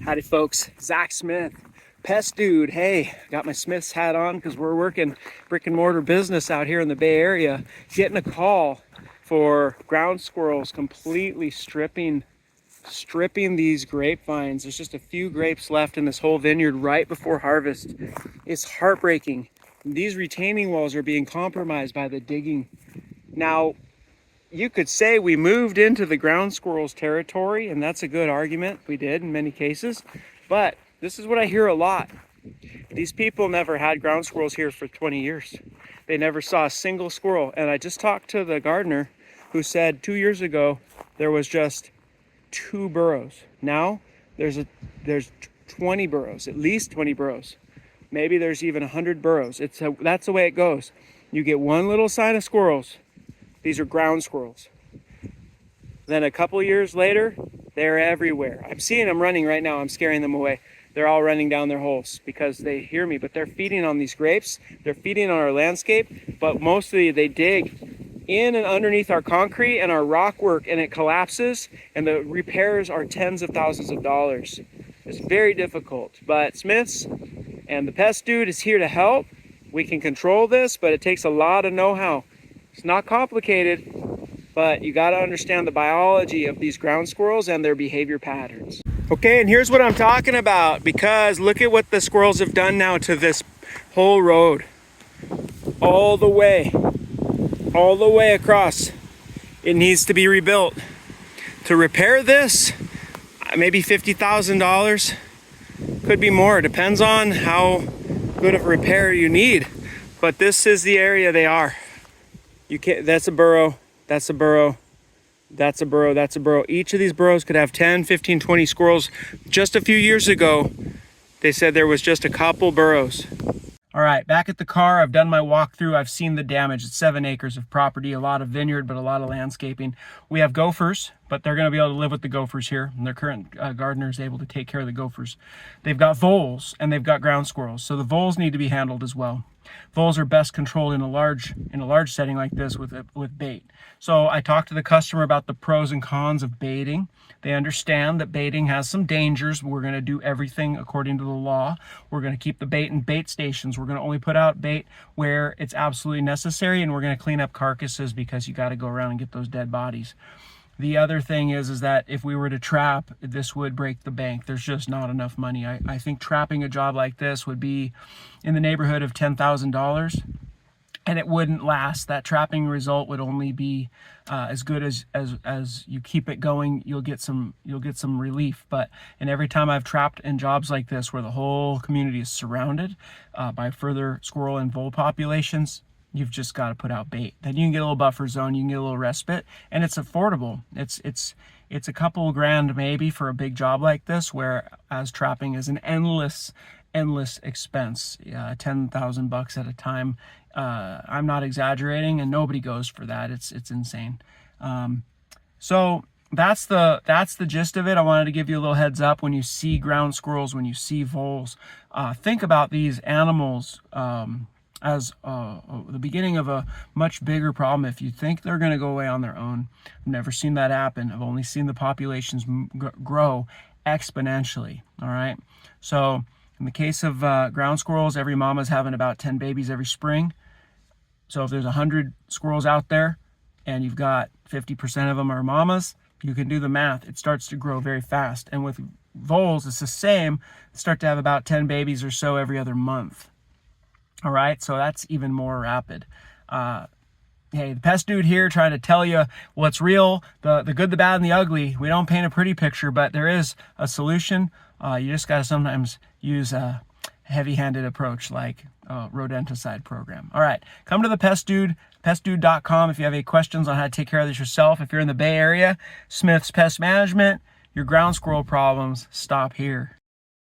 Howdy folks, Zach Smith, Pest Dude. Hey, got my Smith's hat on because we're working brick and mortar business out here in the Bay Area. Getting a call for ground squirrels completely stripping these grapevines. There's just a few grapes left in this whole vineyard right before harvest. It's heartbreaking. These retaining walls are being compromised by the digging. Now, you could say we moved into the ground squirrels territory, and that's a good argument. We did in many cases, but this is what I hear a lot. These people never had ground squirrels here for 20 years. They never saw a single squirrel. And I just talked to the gardener who said 2 years ago there was just 2 burrows. Now there's 20 burrows, at least 20 burrows. Maybe there's even 100 burrows. That's the way it goes. You get one little sign of squirrels. These are ground squirrels. Then a couple years later, they're everywhere. I'm seeing them running right now. I'm scaring them away. They're all running down their holes because they hear me, but they're feeding on these grapes. They're feeding on our landscape, but mostly they dig in and underneath our concrete and our rock work, and it collapses, and the repairs are tens of thousands of dollars. It's very difficult, but Smith's and the Pest Dude is here to help. We can control this, but it takes a lot of know-how. It's not complicated, but you got to understand the biology of these ground squirrels and their behavior patterns. Okay, and here's what I'm talking about, because look at what the squirrels have done now to this whole road. All the way across. It needs to be rebuilt. To repair this, maybe $50,000. Could be more, depends on how good of a repair you need. But this is the area they are. You can't, that's a burrow, that's a burrow, that's a burrow, that's a burrow. Each of these burrows could have 10, 15, 20 squirrels. Just a few years ago, they said there was just a couple burrows. All right, back at the car, I've done my walkthrough. I've seen the damage. It's 7 acres of property, a lot of vineyard, but a lot of landscaping. We have gophers, but they're gonna be able to live with the gophers here. And their current gardener is able to take care of the gophers. They've got voles and they've got ground squirrels. So the voles need to be handled as well. Voles are best controlled in a large setting like this with bait. So I talked to the customer about the pros and cons of baiting. They understand that baiting has some dangers. We're going to do everything according to the law. We're going to keep the bait in bait stations. We're going to only put out bait where it's absolutely necessary, and we're going to clean up carcasses because you got to go around and get those dead bodies. The other thing is that if we were to trap, this would break the bank. There's just not enough money. I think trapping a job like this would be in the neighborhood of $10,000, and it wouldn't last. That trapping result would only be as good as you keep it going. You'll get some relief. And every time I've trapped in jobs like this where the whole community is surrounded by further squirrel and vole populations, you've just got to put out bait. Then you can get a little buffer zone, you can get a little respite, and it's affordable. It's a couple grand maybe for a big job like this, whereas trapping is an endless expense. 10,000 bucks at a time. I'm not exaggerating, and nobody goes for that. It's insane. So that's the gist of it. I wanted to give you a little heads up. When you see ground squirrels, when you see voles, think about these animals as the beginning of a much bigger problem. If you think they're going to go away on their own, I've never seen that happen. I've only seen the populations grow exponentially. All right. So in the case of ground squirrels, every mama's having about 10 babies every spring. So if there's 100 squirrels out there and you've got 50% of them are mamas, you can do the math. It starts to grow very fast. And with voles, it's the same. Start to have about 10 babies or so every other month. All right, so that's even more rapid. Hey, the Pest Dude here trying to tell you what's real, the good, the bad, and the ugly. We don't paint a pretty picture, but there is a solution. You just got to sometimes use a heavy-handed approach like a rodenticide program. All right, come to the Pest Dude, pestdude.com if you have any questions on how to take care of this yourself. If you're in the Bay Area, Smith's Pest Management, your ground squirrel problems stop here.